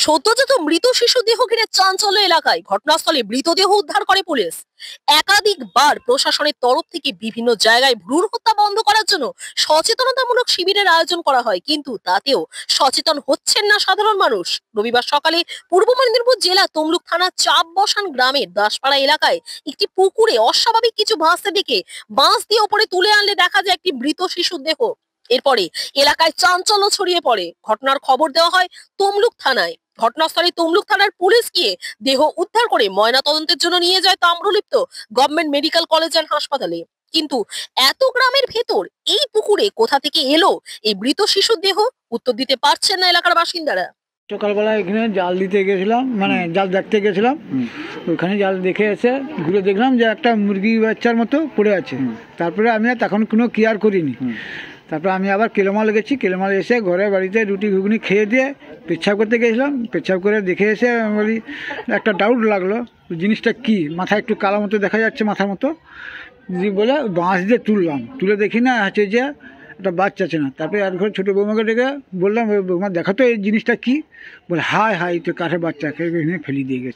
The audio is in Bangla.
সদ্যজাত মৃত শিশু দেহ ঘিরে চাঞ্চল্য এলাকায়। ঘটনাস্থলে মৃতদেহ উদ্ধার করে পুলিশ। একাধিকবার প্রশাসনের তরফ থেকে বিভিন্ন জায়গায় ভ্রূণ হত্যা বন্ধ করার জন্য সচেতনতামূলক শিবিরের আয়োজন করা হয়, কিন্তু তাতেও সচেতন হচ্ছেন না সাধারণ মানুষ। রবিবার সকালে পূর্ব মেদিনীপুর জেলা তমলুক থানা চাপ বসান গ্রামের দাসপাড়া এলাকায় একটি পুকুরে অস্বাভাবিক কিছু ভাসতে দেখে বাঁশ দিয়ে ওপরে তুলে আনলে দেখা যায় একটি মৃত শিশুর দেহ। এরপরে এলাকায় চাঞ্চল্য ছড়িয়ে পড়ে। ঘটনার খবর দেওয়া হয় তমলুক থানায়। ঘটনাস্থলে তমলুক থানার পুলিশ গিয়ে দেহ উদ্ধার করে ময়না তদন্তের জন্য নিয়ে যায় Tamralipta government medical college and হাসপাতালে। কিন্তু এত গ্রামের ভেতর এই পুকুরে কোথা থেকে এলো এই মৃত শিশুর দেহ, উত্তর দিতে পারছেন না এলাকার বাসিন্দারা। সকালবেলা এখানে জাল দিতে গেছিলাম, মানে জাল দেখতে গেছিলাম। ওখানে জাল দেখে এসে ঘুরে দেখলাম যে একটা মুরগি বাচ্চার মতো পড়ে আছে। তারপরে আমি আর তখন কোনো কেয়ার করিনি। তারপরে আমি আবার কেলোমাল গেছি, কেলোমাল এসে ঘরে বাড়িতে রুটি ঘুগনি খেয়ে দিয়ে পেচ্ছাপ করতে গেছিলাম। পেচ্ছাপ করে দেখে এসে আমি বলি একটা ডাউট লাগলো, জিনিসটা কি, মাথায় একটু কালো মতো দেখা যাচ্ছে, মাথার মতো বলে বাঁশ দিয়ে তুললাম। তুলে দেখি না হচ্ছে যে একটা বাচ্চা আছে না। তারপরে আর ঘরে ছোটো বৌমাকে ডেকে বললাম, বৌমা দেখো তো এই জিনিসটা কি। বলে হায় হায়, তো কাঠের বাচ্চাকে ফেলি দিয়ে গেছে।